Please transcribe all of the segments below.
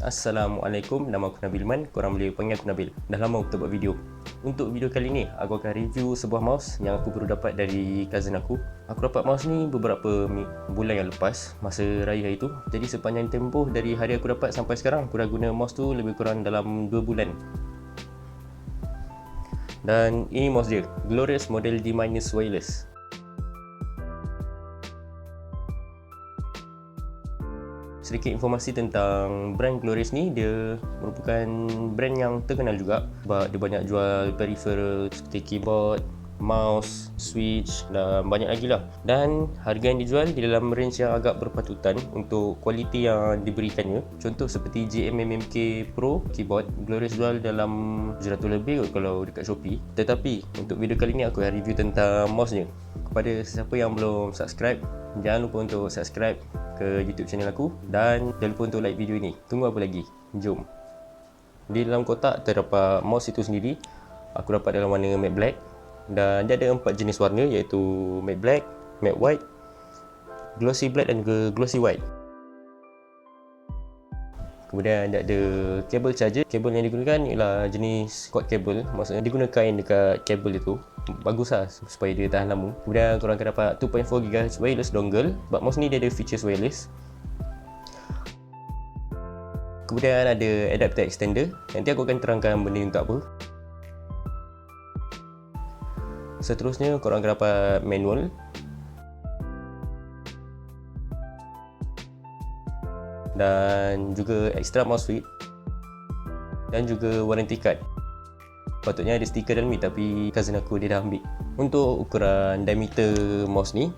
Assalamualaikum, nama aku Nabil Man, korang boleh panggil aku Nabil. Dah lama aku tak buat video. Untuk video kali ni, aku akan review sebuah mouse yang aku baru dapat dari cousin aku. Aku dapat mouse ni beberapa bulan yang lepas, masa raya itu. Jadi sepanjang tempoh dari hari aku dapat sampai sekarang, aku dah guna mouse tu lebih kurang dalam 2 bulan. Dan ini mouse dia, Glorious model D- Wireless. Sedikit informasi tentang brand Glorious ni, dia merupakan brand yang terkenal juga sebab dia banyak jual peripheral seperti keyboard, mouse, switch dan banyak lagi lah. Dan harga yang dijual di dalam range yang agak berpatutan untuk kualiti yang diberikannya. Contoh seperti JMMMK Pro keyboard, Glorious jual dalam 700 lebih kalau dekat Shopee. Tetapi untuk video kali ni aku akan review tentang mouse-nya. Kepada sesiapa yang belum subscribe, jangan lupa untuk subscribe ke YouTube channel aku dan jangan lupa untuk like video ini. Tunggu apa lagi? Jom. Di dalam kotak terdapat mouse itu sendiri. Aku dapat dalam warna matte black dan dia ada 4 jenis warna iaitu matte black, matte white, glossy black dan juga glossy white. Kemudian dia ada kabel charger. Kabel yang digunakan ialah jenis quad kabel, maksudnya digunakan dekat kabel itu. Bagus lah supaya dia tahan lama. Kemudian korang akan dapat 2.4 GHz wireless dongle. Sebab mouse ni dia ada features wireless. Kemudian ada adapter extender. Nanti aku akan terangkan benda ni untuk apa. Seterusnya korang akan dapat manual. Dan juga extra mouse fit dan juga warranty card. Patutnya ada stiker dalam ni tapi cousin aku dia dah ambil. Untuk ukuran diameter mouse ni,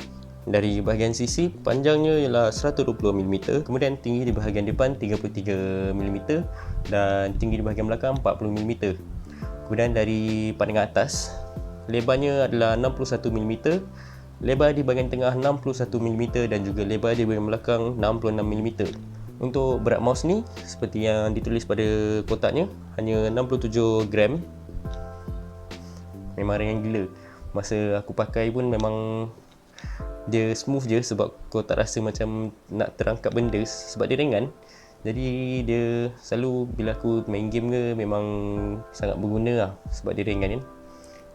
dari bahagian sisi panjangnya ialah 120mm, kemudian tinggi di bahagian depan 33mm dan tinggi di bahagian belakang 40mm. Kemudian dari pandangan atas, lebarnya adalah 61mm, lebar di bahagian tengah 61mm dan juga lebar di bahagian belakang 66mm. Untuk berat mouse ni, seperti yang ditulis pada kotaknya, hanya 67 gram. Memang ringan gila. Masa aku pakai pun memang dia smooth je sebab kau tak rasa macam nak terangkat benda sebab dia ringan. Jadi dia selalu bila aku main game ke memang sangat berguna lah sebab dia ringan kan.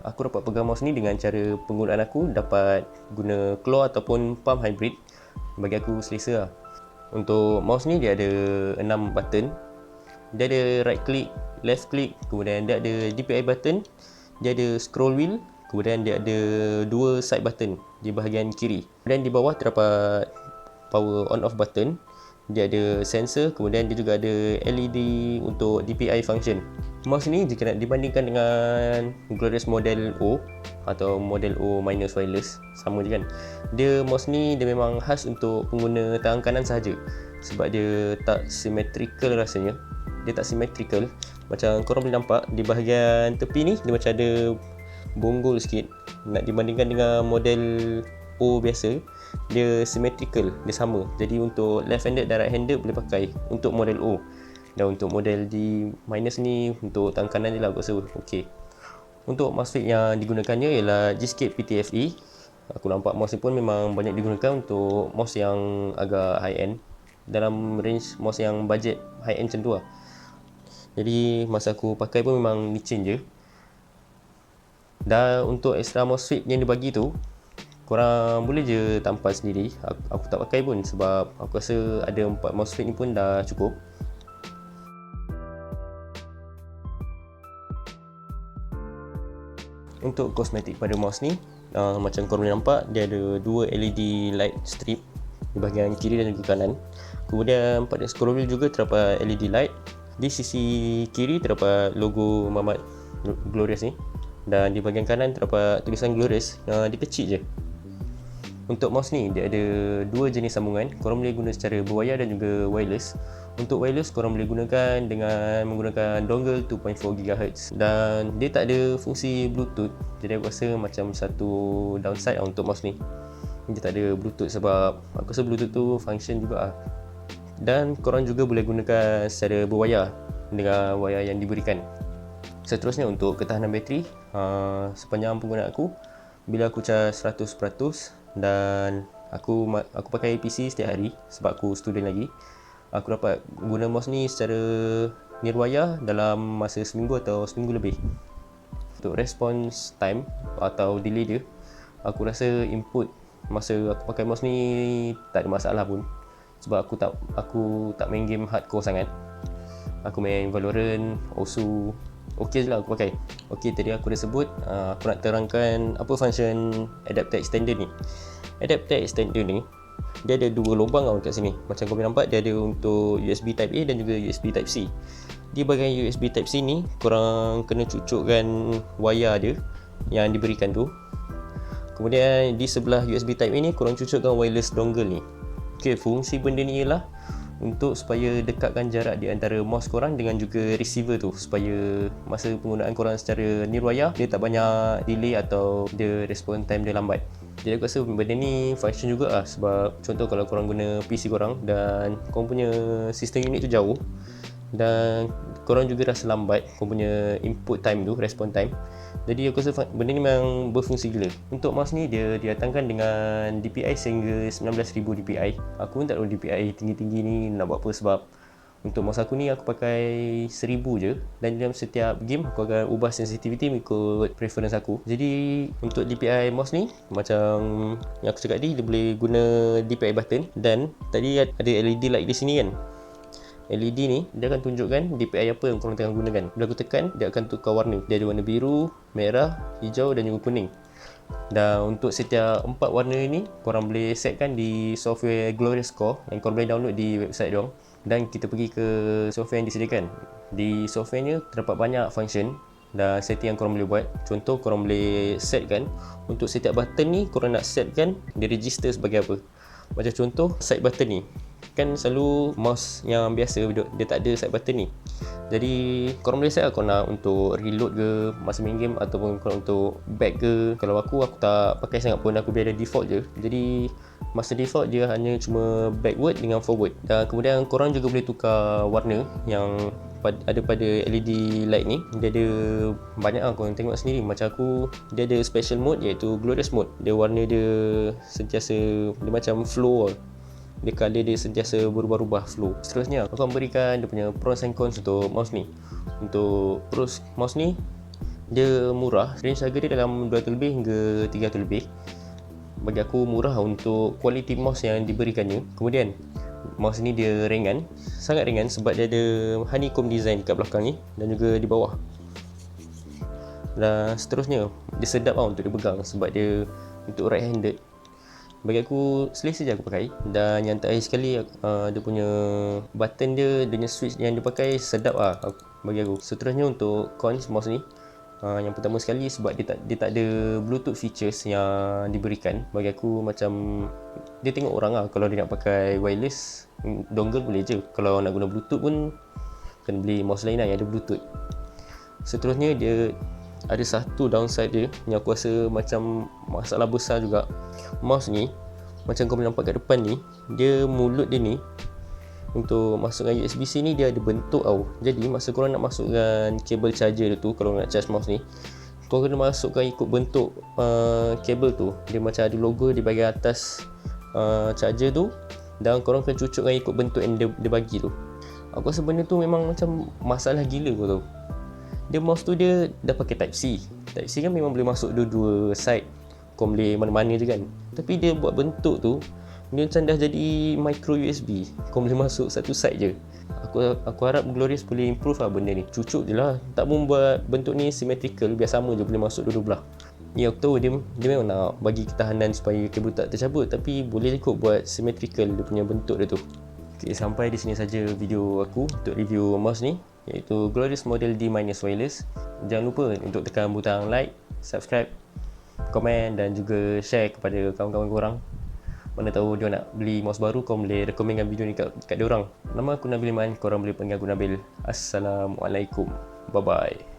Aku dapat pegang mouse ni dengan cara penggunaan aku dapat guna claw ataupun palm hybrid. Bagi aku selesa lah. Untuk mouse ni dia ada 6 button. Dia ada right click, left click, kemudian dia ada DPI button, dia ada scroll wheel, kemudian dia ada 2 side button di bahagian kiri. Kemudian di bawah terdapat power on off button. Dia ada sensor, kemudian dia juga ada LED untuk DPI function. Mouse ni jika nak dibandingkan dengan Glorious model O atau model O minus wireless, sama je kan. Dia mouse ni dia memang khas untuk pengguna tangan kanan sahaja sebab dia tak symmetrical rasanya. Dia tak symmetrical. Macam korang boleh nampak di bahagian tepi ni dia macam ada bonggol sikit. Nak dibandingkan dengan model O biasa, dia symmetrical, dia sama. Jadi untuk left handed dan right handed boleh pakai untuk model O. Dan untuk model D- ni untuk tangan kanan je lah aku rasa okey. Untuk mousepad yang digunakannya ialah G-Scape PTFE. Aku nampak mouse ni pun memang banyak digunakan untuk mouse yang agak high end, dalam range mouse yang budget high end macam tu lah. Jadi masa aku pakai pun memang licin je. Dan untuk extra mousepad yang dia bagi tu, korang boleh je tampal sendiri. Aku tak pakai pun sebab aku rasa ada 4 mousepad ni pun dah cukup. Untuk kosmetik pada mouse ni, macam korang boleh nampak, dia ada 2 LED light strip di bahagian kiri dan juga kanan. Kemudian pada scroll wheel juga terdapat LED light. Di sisi kiri terdapat logo Mamat Glorious ni, dan di bahagian kanan terdapat tulisan Glorious. Dia kecil je. Untuk mouse ni dia ada 2 jenis sambungan. Korang boleh guna secara berwayar dan juga wireless. Untuk wireless korang boleh gunakan dengan menggunakan dongle 2.4 GHz dan dia tak ada fungsi Bluetooth. Jadi aku rasa macam satu downside lah untuk mouse ni. Dia tak ada Bluetooth sebab aku rasa Bluetooth tu function juga lah. Dan korang juga boleh gunakan secara berwayar dengan wayar yang diberikan. Seterusnya untuk ketahanan bateri, sepanjang penggunaan aku, bila aku charge 100% dan aku pakai PC setiap hari sebab aku student lagi, aku dapat guna mouse ni secara nirwaya dalam masa seminggu atau seminggu lebih. Untuk response time atau delay dia, aku rasa input masa aku pakai mouse ni tak ada masalah pun, sebab aku tak main game hardcore sangat. Aku main Valorant, Osu, okey je lah aku pakai. Okey, tadi aku dah sebut, aku nak terangkan apa function adapter extender ni. Adapter extender ni dia ada dua lubang tau kat sini. Macam kau boleh nampak, dia ada untuk USB Type A dan juga USB Type C. Di bahagian USB Type C ni, korang kena cucukkan wayar dia yang diberikan tu. Kemudian di sebelah USB Type A ni, korang cucukkan wireless dongle ni. Okay, fungsi benda ni ialah untuk supaya dekatkan jarak di antara mouse korang dengan juga receiver tu, supaya masa penggunaan korang secara nirwaya dia tak banyak delay atau dia response time dia lambat. Jadi aku rasa benda ni function juga lah, sebab contoh kalau korang guna PC korang dan korang punya sistem unit tu jauh dan korang juga rasa lambat korang punya input time tu, response time. Jadi aku rasa benda ni memang berfungsi gila. Untuk mouse ni dia didatangkan dengan DPI sehingga 19,000 DPI. Aku pun tak tahu DPI tinggi-tinggi ni nak buat apa, sebab untuk mouse aku ni aku pakai 1000 je, dan dalam setiap game aku akan ubah sensitivity mengikut preference aku. Jadi untuk DPI mouse ni, macam yang aku cakap tadi, dia boleh guna DPI button, dan tadi ada LED light di sini kan. LED ni dia akan tunjukkan DPI apa yang korang tengah gunakan. Bila aku tekan, dia akan tukar warna. Dia ada warna biru, merah, hijau dan juga kuning. Dan untuk setiap 4 warna ni korang boleh setkan di software Glorious Core yang korang boleh download di website diorang. Dan kita pergi ke software yang disediakan. Di software ni terdapat banyak function dan setting yang korang boleh buat. Contoh, korang boleh setkan untuk setiap button ni korang nak setkan dia register sebagai apa. Macam contoh, side button ni kan selalu mouse yang biasa dia tak ada side button ni. Jadi korang boleh set lah, korang nak untuk reload ke masa main game, ataupun korang untuk back ke. Kalau aku tak pakai sangat pun, aku biar dia default je. Jadi masa default dia hanya cuma backward dengan forward. Dan kemudian korang juga boleh tukar warna yang ada pada LED light ni. Dia ada banyak lah, korang tengok sendiri. Macam aku, dia ada special mode iaitu Glorious Mode. Dia warna dia sentiasa, dia macam flow lah. Dia colour dia sentiasa berubah-ubah flow. Seterusnya aku akan berikan dia punya pros and cons untuk mouse ni. Untuk pros mouse ni, dia murah. Range harga dia dalam 200 lebih hingga 300 lebih. Bagi aku murah untuk kualiti mouse yang diberikannya. Kemudian mouse ni dia ringan, sangat ringan, sebab dia ada honeycomb design kat belakang ni dan juga di bawah. Dan seterusnya, dia sedap lah untuk dipegang sebab dia untuk right handed. Bagi aku selesa je aku pakai. Dan yang terakhir sekali, dia punya button dia, dia punya switch yang dia pakai sedap lah bagi aku. Seterusnya untuk cons mouse ni, yang pertama sekali sebab dia tak ada Bluetooth features yang diberikan. Bagi aku macam dia tengok orang lah, kalau dia nak pakai wireless dongle boleh je. Kalau nak guna Bluetooth pun kena beli mouse lain lah yang ada Bluetooth. Seterusnya dia ada satu downside dia yang aku rasa macam masalah besar juga. Mouse ni macam kau boleh nampak kat depan ni, dia mulut dia ni untuk masukkan USB-C ni dia ada bentuk tau. Jadi masa korang nak masukkan kabel charger tu, kalau nak charge mouse ni, korang kena masukkan ikut bentuk kabel tu. Dia macam ada logo di bahagian atas charger tu, dan korang kena cucukkan ikut bentuk yang dia bagi tu. Aku rasa benda tu memang macam masalah gila kau tahu. Dia mouse tu dia dah pakai Type C. Type C kan memang boleh masuk dua-dua side, kau boleh mana-mana je kan. Tapi dia buat bentuk tu, dia macam dah jadi micro USB, kau boleh masuk satu side je. Aku harap Glorious boleh improve lah benda ni. Cucuk je lah, tak pun buat bentuk ni symmetrical, biar sama je boleh masuk dua-dua belah. Ya, aku tahu dia memang nak bagi ketahanan supaya kabel tak tercabut, tapi boleh kot buat symmetrical dia punya bentuk dia tu. Okay, sampai di sini saja video aku untuk review mouse ni, iaitu Glorious Model D- Wireless. Jangan lupa untuk tekan butang like, subscribe, komen dan juga share kepada kawan-kawan korang. Mana tahu dia nak beli mouse baru, korang boleh rekomenkan video ni kat diorang. Nama aku Nabil Iman, korang boleh panggil aku Nabil. Assalamualaikum, bye bye.